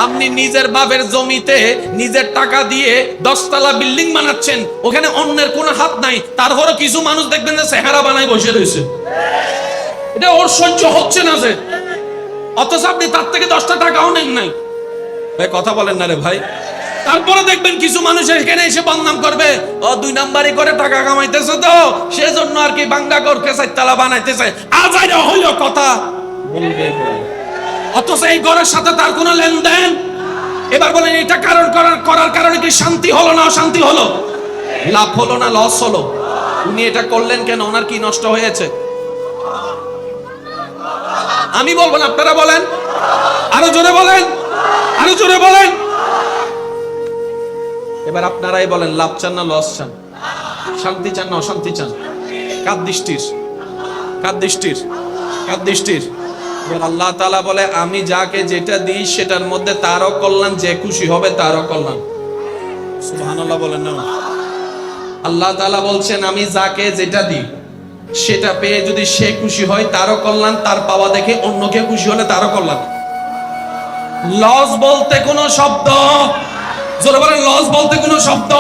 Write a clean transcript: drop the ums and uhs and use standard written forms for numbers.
আপনি নিজের বাপের জমিতে নিজের টাকা দিয়ে 10 তলা বিল্ডিং বানাচ্ছেন, ওখানে অন্যের কোনো হাত নাই, তারপরে কিছু মানুষ দেখবেন যে চেহারা বানায় বসে রয়েছে। এটা ওর সহ্য হচ্ছে না যে, অথচ আপনি তার থেকে 10টা টাকাও নেন নাই। ভাই কথা বলেন না রে ভাই। তারপরে দেখবেন কিছু মানুষ এখানে এসে বদনাম করবে, ও 2 নাম্বারই করে টাকা কামাইতেছে, তো সেজন্য আর কি বাঙ্গা করকে 4 তলা বানাইতেছে। আজাইরা হইলো কথা বলবে, অথচ এই ঘরের সাথে তার কোনো লেনদেন। এবার বলেন এটা করার কারণে কি শান্তি হলো না অশান্তি হলো? লাভ হলো না লস হলো? উনি এটা করলেন কেন? ওনার কি নষ্ট হয়েছে? আমি বলবো না, আপনারা বলেন, আরো জোরে বলেন, আরো জোরে বলেন। এবার আপনারাই বলেন, লাভ চান না লস চান? শান্তি চান না অশান্তি চান? কার দৃষ্টির? কার দৃষ্টির? কার দৃষ্টির? আল্লাহ তাআলা বলে, আমি যাকে যেটা দিই সেটার মধ্যে তারও কল্যাণ, যে খুশি হবে তারও কল্যাণ। সুবহানাল্লাহ বলেন না? আল্লাহ তাআলা বলছেন, আমি যাকে যেটা দিই সেটা পেয়ে যদি সে খুশি হয় তারও কল্যাণ, তার পাওয়া দেখে অন্য কেউ খুশি হলে তারও কল্যাণ। লস বলতে কোনো শব্দ, জোরে বলেন, লস বলতে কোনো শব্দ